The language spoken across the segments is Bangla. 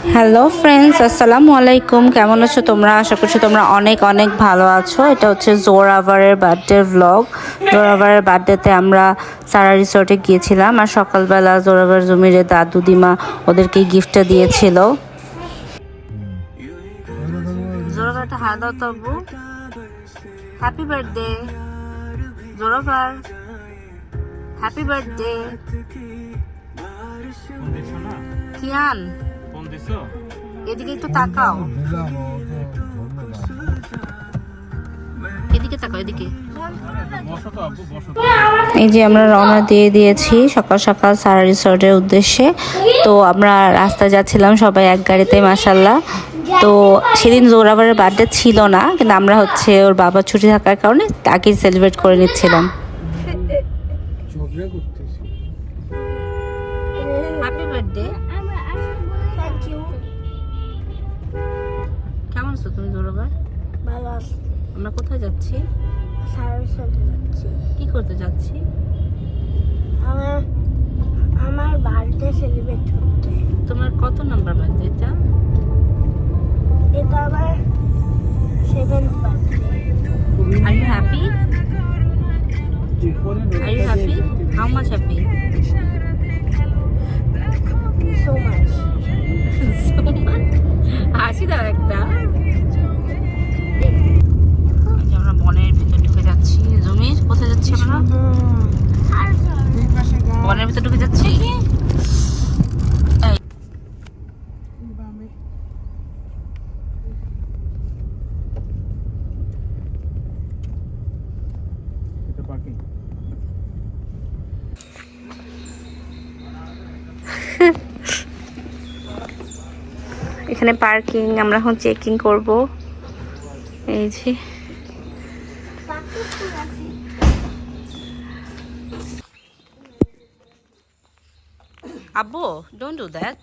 হ্যালো ফ্রেন্ডস, আসসালামু আলাইকুম। কেমন আছো তোমরা? আশা করছি তোমরা অনেক অনেক ভালো আছো। এটা হচ্ছে জোরাভারের বার্থডে ভ্লগ। জোরাভারের বার্থডেতে আমরা সারা রিসোর্টে গিয়েছিলাম, আর সকালবেলা জোরাভার জমিরে দাদু দিমা ওদেরকে গিফটটা দিয়েছিল। জোরাভার একটা হাত দাও তবু। Happy birthday Zoravar, happy birthday. Kiaan এদিকে একটু তাকাও, এদিকে তাকাও, এদিকে। এই যে আমরা রওনা দিয়ে দিয়েছি সকাল সকাল সারা রিসোর্টের উদ্দেশ্যে। তো আমরা রাস্তায় যাচ্ছিলাম সবাই এক গাড়িতে, মাশাল্লাহ। তো সেদিন জোরাভারের বার্থডে ছিল না, কিন্তু আমরা হচ্ছে ওর বাবার ছুটি থাকার কারণে তাকে সেলিব্রেট করে নিচ্ছিলাম। Happy birthday. কেমন আছো তুমি জোরাভার? ভালো আছি। আমরা কোথায় যাচ্ছি? কি করতে যাচ্ছি? আমার বার্থডে সেলিব্রেট করতে। তোমার কত নাম্বার বার্থডে এটা? এটা আমার 7th birthday. Are you happy? Are you happy? How much happy? So much. So much. হাসি দাও একটা। আমরা বনের ভিতরে ঢুকে যাচ্ছি। জমির কোথায় যাচ্ছি আমরা? বনের ভিতরে ঢুকে যাচ্ছি। এখানে পার্কিং, আমরা এখন চেকিং করব। এই যে আব্বু, ডোন্ট ডু দ্যাট।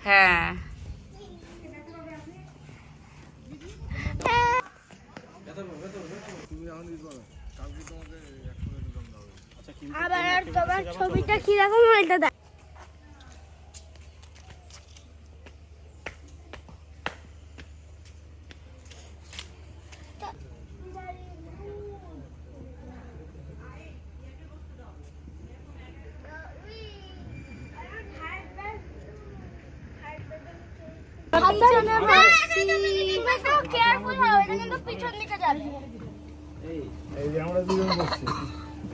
হ্যাঁ, আবার তোমার ছবিটা কিরকম এটা দেখ।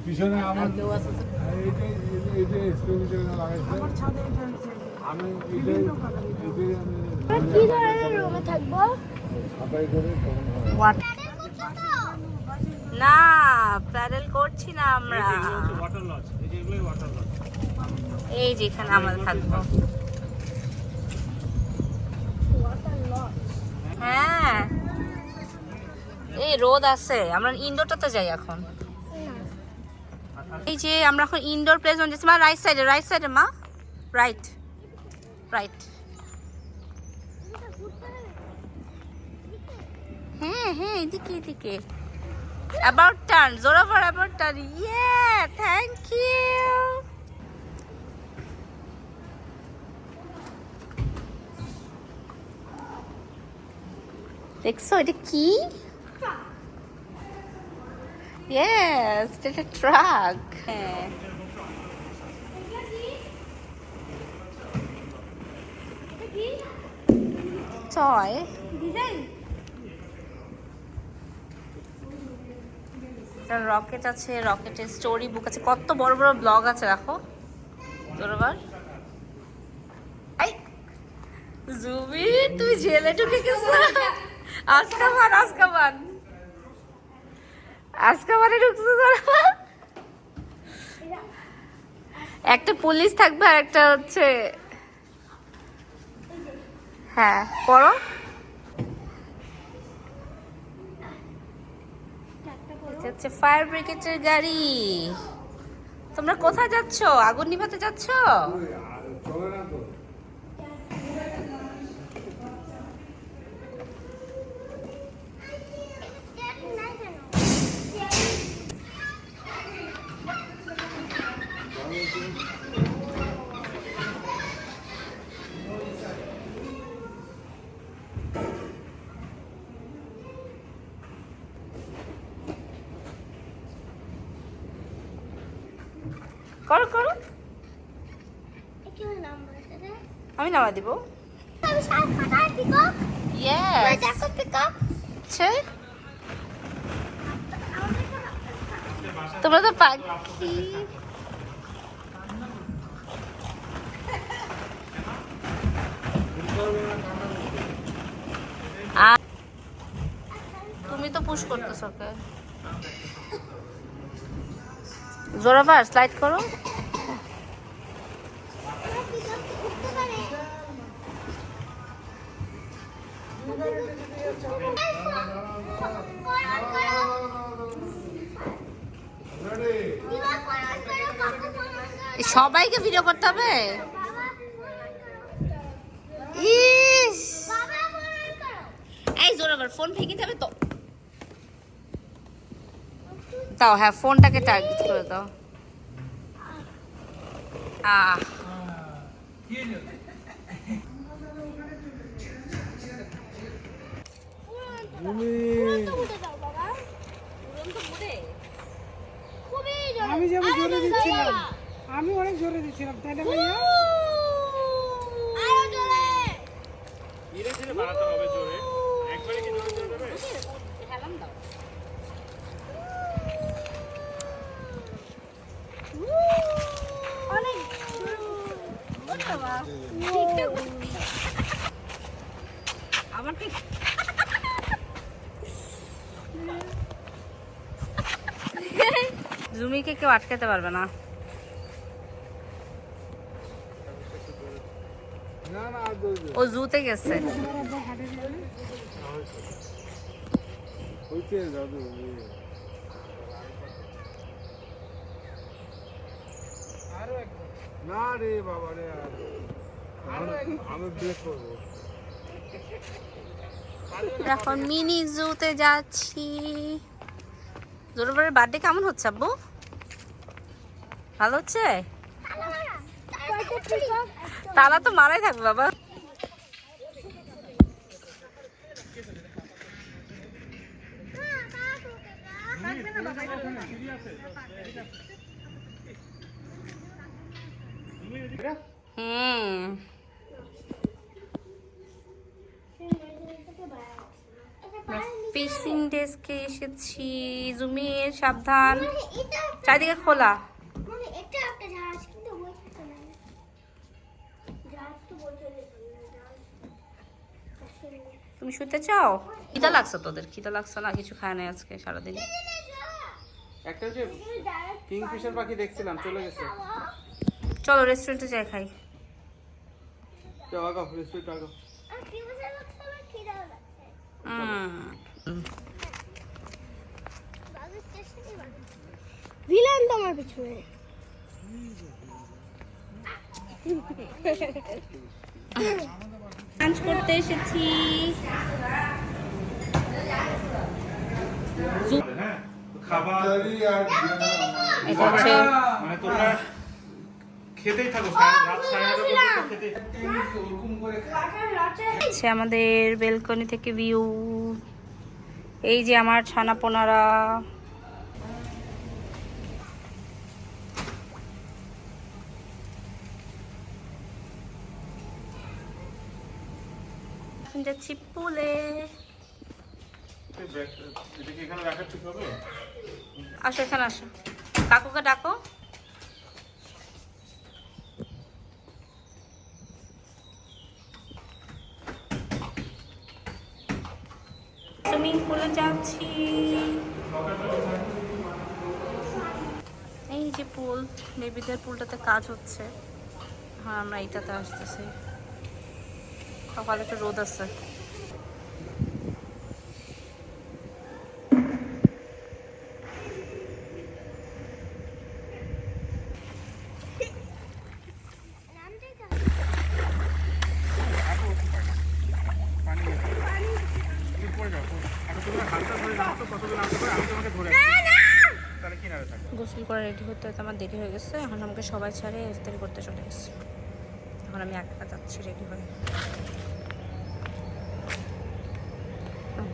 পিছনে আমার আমি কি ধরনের রুমে থাকবো? না প্যাডেল করছি না আমরা। এই যেখানে আমরা থাকবো। হ্যাঁ, এই রোদ আছে, আমরা ইনডোরটাতে যাই এখন। এই যে আমরা এখন ইনডোর প্লেস যাচ্ছি। মা রাইট সাইডে, রাইট সাইডে মা, রাইট রাইট। হ্যাঁ হ্যাঁ, এদিকে এদিকে। About turn Zoravar, about turn. ইয়ে, থ্যাংক ইউ। দেখছো এটা কি? ইয়েস, এটা ট্রাক। হ্যাঁ টয়। রকেট আছে, রকেটের স্টোরি বুক আছে, কত বড় বড় ব্লগ আছে দেখো। জোরবার জুবি তুই জেলে ঢুকে গেছ। আজকাবান আজকাবান আজকাবানে ঢুকছে তোরা। একটা পুলিশ থাকবে আর একটা হচ্ছে, হ্যাঁ পড়ো। এটা হচ্ছে ফায়ার ব্রিগেডের গাড়ি। তোমরা কোথায় যাচ্ছ? আগুন নিভাতে যাচ্ছ? করো করো, আমি নামা দিব। তোমরা তো পাখি। তুমি তো পুশ করতেছো ওকে। জোরাবার স্লাইড করো। সবাইকে ভিডিও করতে হবে। ইস, এই জোরাবার ফোন ভেঙে যাবে তো। দাও, হ্যাঁ ফোনটাকে টার্গেট করে দাও। আহ আমি যেমন জোরে দিচ্ছিলাম, আমি অনেক জোরে দিচ্ছিলাম, তাই না ভাইয়া? ধীরে ধীরে বাড়াতে হবে জোরে, একবারে কি জোরে জোরে দেবে? আমার কি জুমিকে কেউ আটকাতে পারবে না। ও জুতে গেছে। না রে বাবা রে, আমি ব্রেক করবো। এখন মিনি জুতে যাচ্ছি। জোরবারের বার্থডে কেমন হচ্ছে আব্বু? ভালো হচ্ছে? তালা তো মারাই থাকবে বাবা। হুম, ফিশিং ডেস্কে এসেছি। জুমির সাবধান, চারিদিকে খোলা। তুমি শুতে চাও? খিদা লাগছে তোদের? খিদা লাগছে না? কিছু খায় নাই আজকে সারাদিন? একটা যে কিংফিশার পাখি দেখছিলাম, চলে গেছে। চলো রেস্টুরেন্টে যাই খাই। চল আগো, রেস্টুরেন্ট আগো। ভিলেন তোমার পিছনে। লাঞ্চ করতে এসেছি। হ্যাঁ, খাবার এটা হচ্ছে মানে তোমরা খেতেই থাকো, রাত 9:30 পর্যন্ত খেতেই হচ্ছে আমাদের বেলকনি থেকে ভিউ। এই যে আমার ছানা পোনারা। এখন যাচ্ছি পুলে। এটা কি এখানে রাখা ঠিক হবে? আসো এখানে আসো, কাকুকে ডাকো। সুইমিং পুলে যাচ্ছি। এই যে পুল, বেবিদের পুলটাতে কাজ হচ্ছে। হ্যাঁ আমরা এইটাতে আসতেছি। সকালে একটু রোদ আছে। তুমি পড়ে যাও, আচ্ছা তুমি হালকা ধরে নাও তো, কতদূর নামতে পারে আমি তোমাকে ধরে তাহলে কিনারে থাকো। গোসল করে রেডি হতে হতে আমার দেরি হয়ে গেছে। এখন আমাকে সবাই ছাড়ে ইফতারি করতে চলে গেছে। এখন আমি একা যাচ্ছি রেডি হয়ে।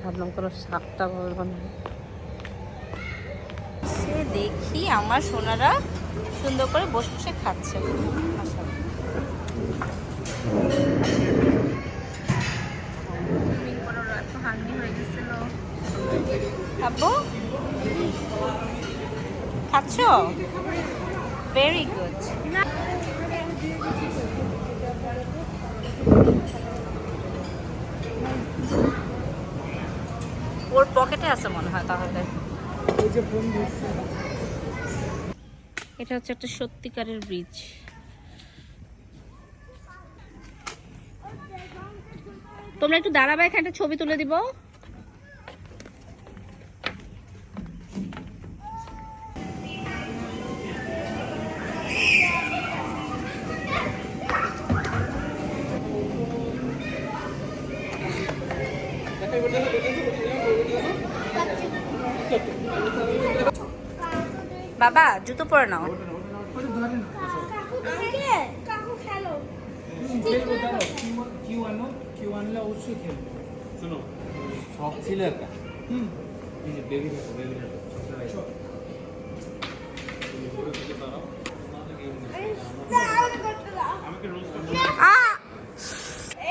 ভাবলাম কোনো সাপটা বলবো না। সে দেখি আমার সোনারা সুন্দর করে বসে বসে খাচ্ছে। এত হাঙ্গি হয়ে গেছিল। আব্বু খাচ্ছ? Very good. ওর পকেটে আছে মনে হয় তাহলে। এটা হচ্ছে একটা সত্যিকারের ব্রিজ। তোমরা একটু দাঁড়াবে, এখানে একটা ছবি তুলে দিব। বাবা জুতো পরে নাও। কাকু খেলো। শোনো, শখ ছিল একটা, এই যে বেবি দেখো, বেবি দেখো, আমাকে রোজ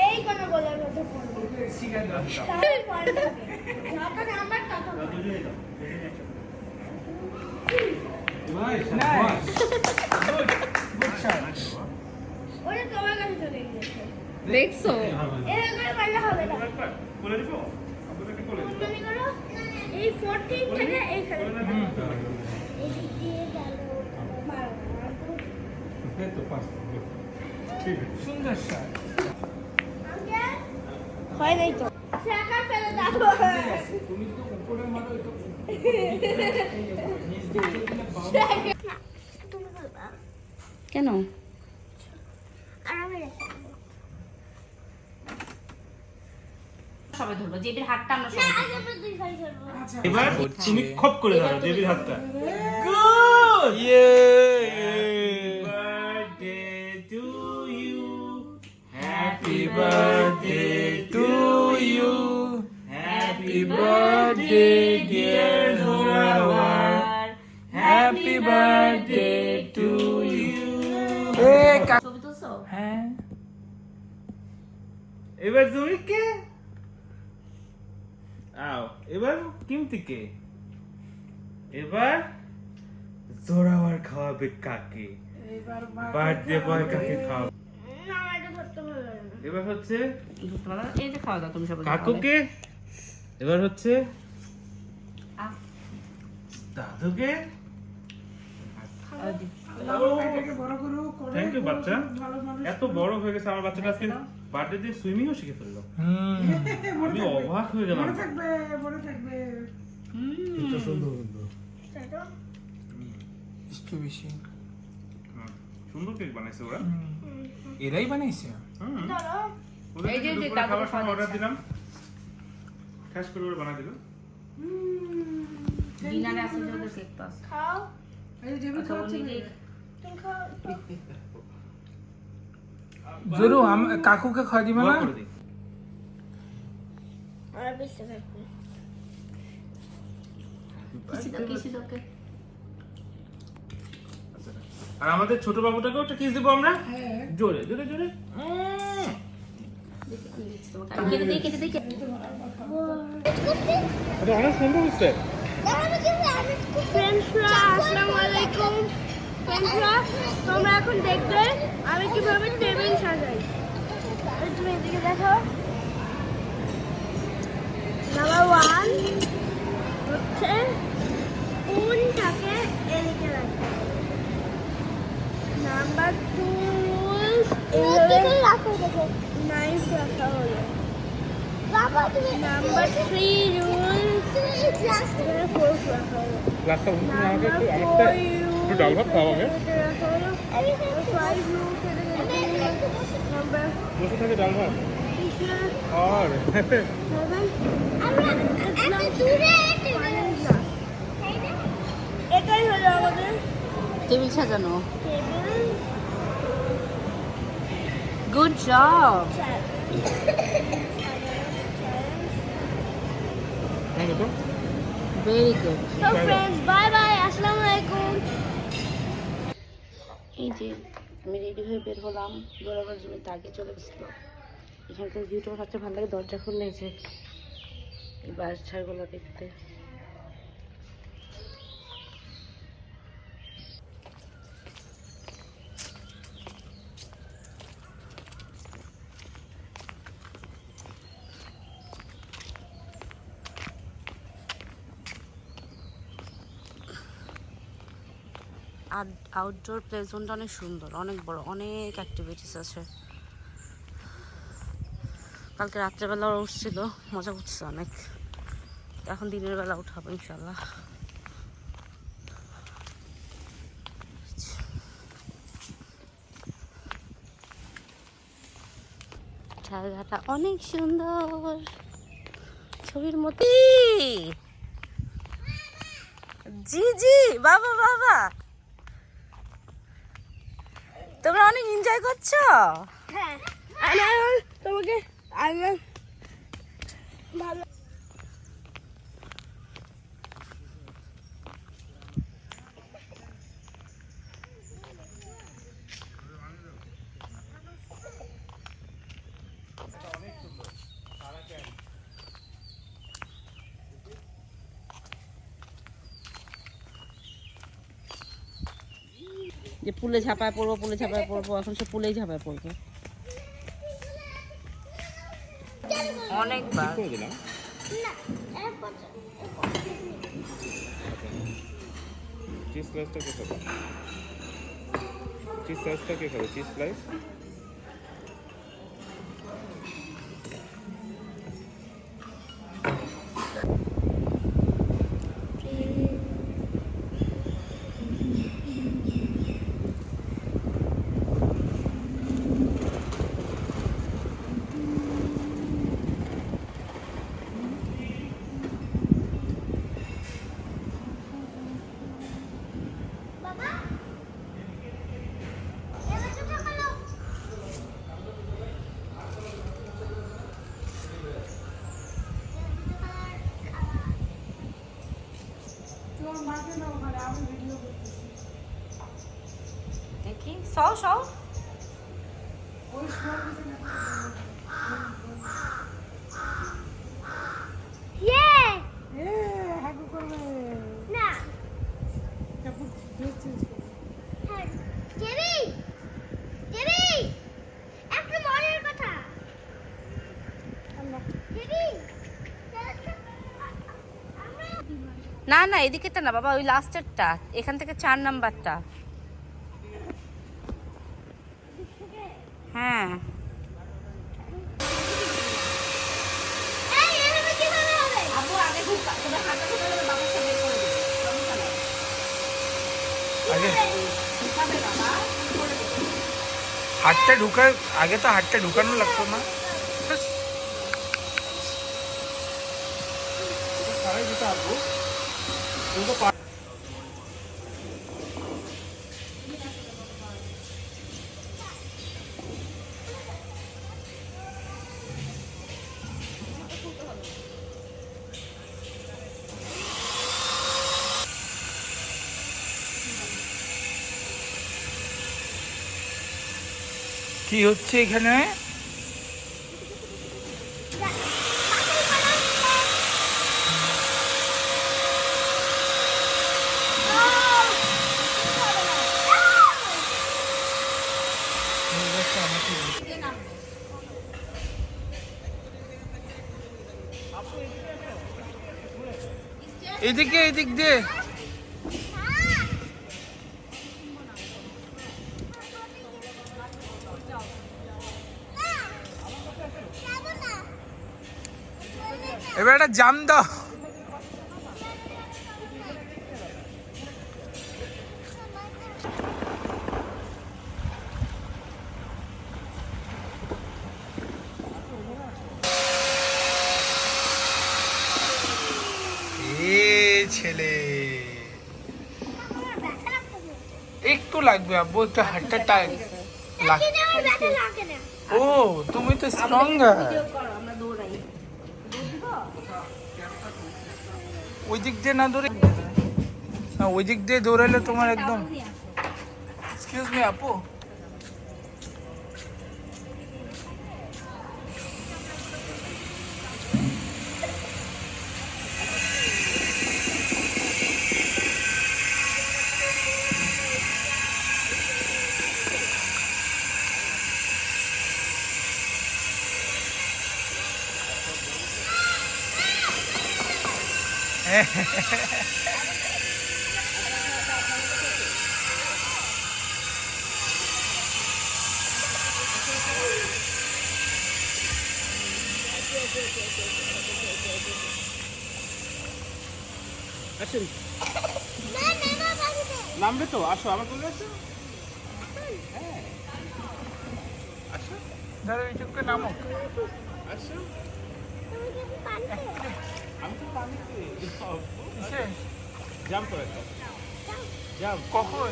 এই কোনো বলার মতো আমার টাকা ওরে তোমার কাছে চলে গেছে। দেখছো এরকম করে পারলে হবে না। বলে দিব আপনাকে বলে দিব। তুমি করো এই 14 থেকে এইখানে এদিক দিয়ে গেল ঠিক আছে। সুন্দর স্যার। হয় নাই তো টাকা ফেলে দাও। তুমি তো উপরে মারো, এটা তুমি বলবা কেন? আর আমি রেখে সবাই ধরবো, জেবির হাতটা আমরা সবাই ধরবো। আগে তুই খাই করবো। এবার তুমি খপ করে ধরো দেবীর হাতটা। গুড ইয়ে birthday to you, happy birthday to you, happy birthday dear Zorawar, happy birthday to you. ছবি তুলছো? হ্যাঁ, এবার তুমি কে? আও, এবার কিমতি কে? এবার জোরাওয়ার খাওয়াবে কাকে? বার্থডে বয় কাকে খাওয়াবে? না এটা ধরতে ভালো লাগে না। এবার হচ্ছে এই যে খাওয়া দাও তুমি সবাই। কাকুকে, এবার হচ্ছে আহ, দাদুকে। আর দি। থ্যাংক ইউ বাচ্চা, এত বড় হয়ে গেছে আমার বাচ্চাটা, আজকে বার্থডে দিয়ে সুইমিংও শিখে ফেললো। আমি অবাক হয়ে গেলাম। সেটা সুন্দর কেক বানাইছে ওরা। এরাই বানাইছে। ধরো ওদের এই যে দুপুরে দাদু খাবার সময় খাওয়া অর্ডার দিচ্ছে। দিলাম, ঠাস করে ওরা বানাই দিল। ডিনারে আসলে যে ওদের কেক তো আছে। খাও আচ্ছা, ও নিজেই তুমি খাও জরু কাকুকে খাওয়া দিবে না? বল করে দিই। আর বেশি থাকবে। কিসি দাও কেক। আর আমাদের ছোট বাবুটাকেও একটা কিস দেবো আমরা, জোরে জোরে জোরে। কেটে দিই কেটে দিই এটা অনেক সুন্দর হচ্ছে। ফ্রেন্ডসরা আসসালামু আলাইকুম। ফ্রেন্ডসরা তোমরা এখন দেখবে আমি কিভাবে টেবিল সাজাই। তুমি এদিকে দেখো। নাম্বার 1 হচ্ছে স্পুনটাকে এদিকে রাখা। নাম্বার 2 রুলস এদিকে রাখো দেখো। নাইফ রাখা হলো। বাবা তুমি নাম্বার 3 রুলস এখানে ফোর্ক রাখা হলো। গ্লাসটা উঠে আমাকে একটু ডাল ভাত খাওয়াবে। বসে থাকে ডাল ভাত আর এটাই হলো আমাদের টেবিল সাজানো টেবিল। গুড জব তো very good So friends, bye bye. Assalamu alaikum. এই যে আমি রেডি হয়ে বের হলাম দৌড়াবার জন্য আগে চলে গেছিল এখানকার ভিউটা সবচেয়ে ভালো লাগে দরজা খুললে যে এই বাচ্চাগুলো দেখতে আউটডোর প্লে জোনটা অনেক সুন্দর অনেক বড় অনেক অ্যাক্টিভিটিস আছে কালকে রাত্রেবেলা উঠছিল মজা করছে অনেক এখন দিনের বেলা উঠাবো ইনশাল্লাহ জায়গাটা অনেক সুন্দর ছবির মতো জি জি বাবা বাবা তোমরা অনেক এনজয় করছো হ্যাঁ আমার তোমাকে আমার ভালো যে পুলে ঝাঁপায় পড়বো এখন সে পুলেই ঝাঁপায় পড়বে অনেকবার করে দিলাম। চিজ স্লাইসটা কে খাবে? চিজ স্লাইসটা কে খাবে? চিজ স্লাইস দেখি সও সও না হ্যাঁ জেবি জেবি একটা মজার কথা জেবি না না এদিকেটা না বাবা ওই লাস্টেরটা এখান থেকে 4 নাম্বারটা হ্যাঁ এই এভাবে কিভাবে হবে আপু আগে ঢুকা তোমার হাতটা ঢুকা দেবে বাবার সাথে করে দিবে সমস্যা নাই ঢুকাবে বাবা হাতটা ঢুকা আগে তো হাতটা ঢুকানো লাগতো না খারাই দিতে আসবো কি হচ্ছে এখানে এদিকে এদিক দিয়ে এবার একটা জাম দাও। ছেলে একটু লাগবে আব্বু, একটু হাতটা টাইট লাগ। ও তুমি তো স্ট্রঙ্গার। ওই দিক দিয়ে না দৌড়ে, ওই দিক দিয়ে দৌড়ালে তোমার একদম। এক্সকিউজ মি আপু, আসেন নামবে তো, আসো আমার কোলে আসো। আসো ধরো এইটুকু নামো। আসো, আমি তো পানিতে জাম্প করে জাম্প। কখন?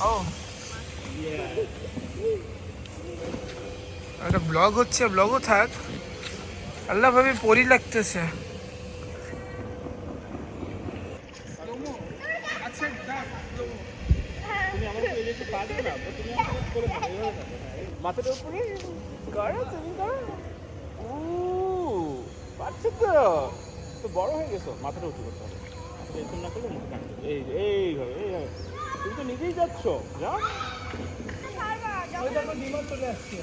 ও একটা ব্লগ হচ্ছে, ব্লগও থাক। আল্লাহ ভাবে পরি লাগতেছে। তুমি আমার কোলে এসে পারবে না, তুমি আমার কোলে থাকো, এভাবে থাকো, মাথাটা উপরে করো, তুমি করো। ও পারছো তো, তো বড় হয়ে গেছো। মাথাটা উঁচু করতে হবে, মাথাটা এরকম না করলে মুখে কাটতে হবে। এইভাবে এইভাবে। তুমি তো নিজেই যাচ্ছ, যাও। ওই দেখো বিমান চলে আসছে।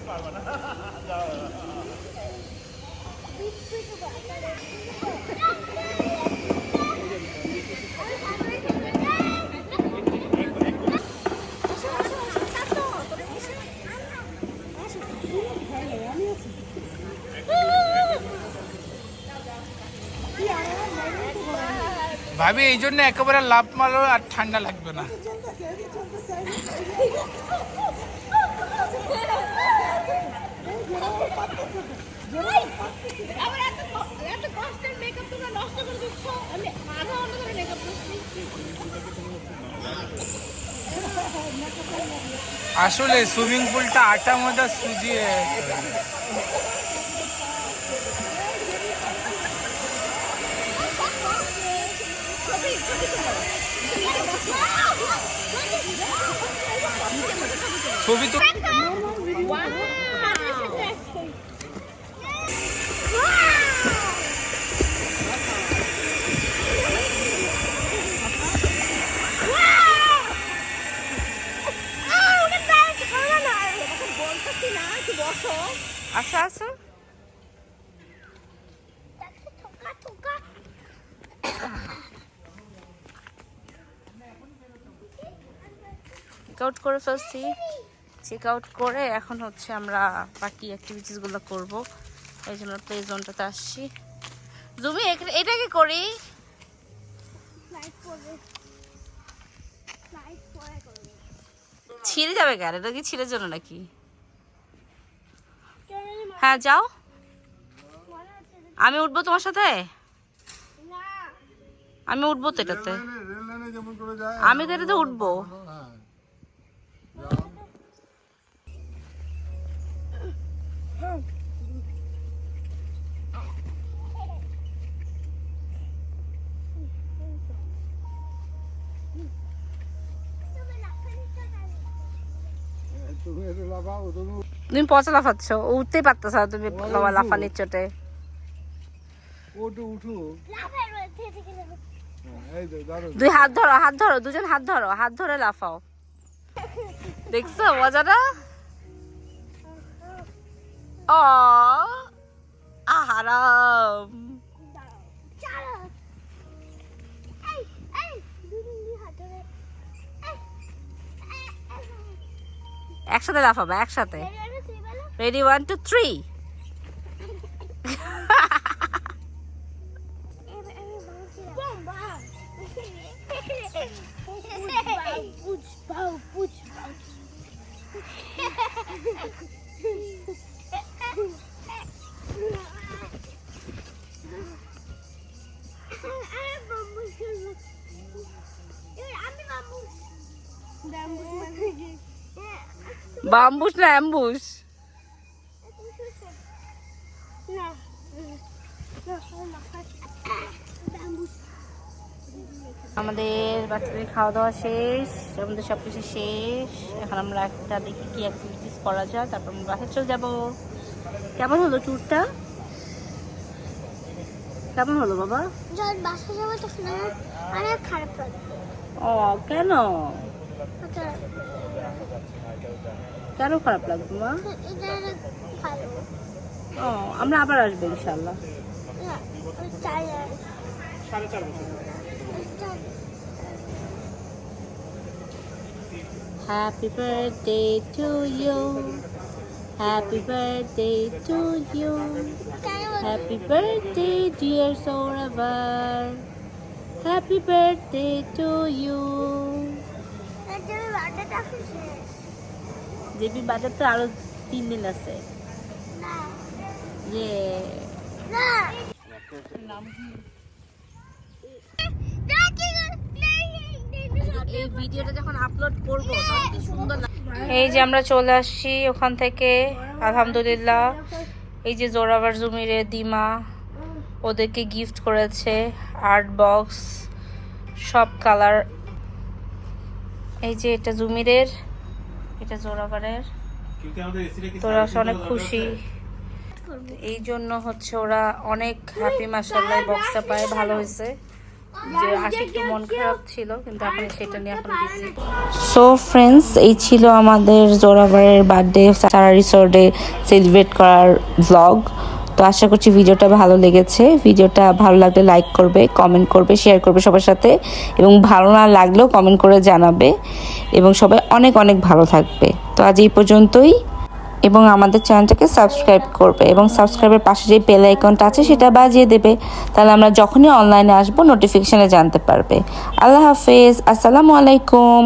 পারবা না, যাও। ভাবি এই জন্য একেবারে লাভ মারো, আর ঠান্ডা লাগবে না। আসলে সুইমিং পুলটা আটা মজা সুজিয়ে। ছবি তো আসো আসো। চেক আউট করে ফেলছি, চেক আউট করে এখন হচ্ছে আমরা বাকি অ্যাক্টিভিটিসগুলো করব। এই জন্য প্লে জোনটাতে আসছি। জুমি এটা কি করি? ছিঁড়ে যাবে কেন? এটা কি ছিঁড়ে জন্য নাকি? হ্যাঁ যাও, আমি উঠবো তোমার সাথে। আমি উঠবো তো এটাতে, আমি তো এটাতে উঠবো। তুমি পচা লাফাচ্ছ, উঠতেই পারতেছ না তুমি লাফানির চোটে। ওটো উঠো। এই যে দাঁড়াও। দুই হাত ধরো দুজন হাত ধরে লাফাও। দেখছো মজা না? ও আরাম। চলো এই এই দুই হাত ধরে একসাথে লাফাবা, একসাথে। রেডি রেডি, 1 1 2 3 বলো 2 3। বাম্বুস না অ্যাম্বুশ? আমাদের বাচ্চাদের খাওয়া দাওয়া শেষ, আমাদের সব কিছু শেষ। এখন আমরা একটা দেখি কি অ্যাক্টিভিটিস করা যায়, তারপর আমরা বাসায় চলে যাবো। কেমন হলো ট্যুরটা? কেমন হলো বাবা? যখন বাসা যাবো তখন আমার অনেক খারাপ লাগবে। ও কেন? কেন খারাপ লাগবে মা? এটা অনেক ভালো। ও আমরা আবার আসবো ইনশাল্লাহ। না, ওই চাই আর 4.5 বছর। Happy birthday to you. Happy birthday to you. Happy birthday dear Zoravar. Happy birthday to you. দেবীর বাজার তো আরো 3 দিন আছে। ইয়ে এই ভিডিওটা যখন আপলোড করব তখন কি সুন্দর লাগবে। এই যে আমরা চলে আসছি ওখান থেকে, আলহামদুলিল্লাহ। এই যে জোরাভার জুমিরে দিমা ওদেরকে গিফট করেছে আর্ট বক্স, সব কালার। এই যে এটা জুমিরের, এটা জোরাভারের। কিন্তু আমাদের এসিটা কি তোরা অনেক খুশি, এই জন্য হচ্ছে ওরা অনেক হ্যাপি। মাশাআল্লাহ বক্সটা পায় ভালো হয়েছে। যে আশিকটু মন খারাপ ছিল, কিন্তু এখন সেটা নিয়ে এখন বিজি। সো ফ্রেন্ডস, এই ছিল আমাদের জোরাভারের বার্থডে সারা রিসোর্টে সেলিব্রেট করার ভ্লগ। তো আশা করছি ভিডিওটা ভালো লেগেছে। ভিডিওটা ভালো লাগলে লাইক করবে, কমেন্ট করবে, শেয়ার করবে সবার সাথে, এবং ভালো না লাগলেও কমেন্ট করে জানাবে। এবং সবাই অনেক অনেক ভালো থাকবে। তো আজ এই পর্যন্তই, এবং আমাদের চ্যানেলটাকে সাবস্ক্রাইব করবে, এবং সাবস্ক্রাইবের পাশে যে বেল আইকনটা আছে সেটা বাজিয়ে দেবে, তাহলে আমরা যখনই অনলাইনে আসবো নোটিফিকেশনে জানতে পারবে। আল্লাহ হাফেজ, আসসালামু আলাইকুম।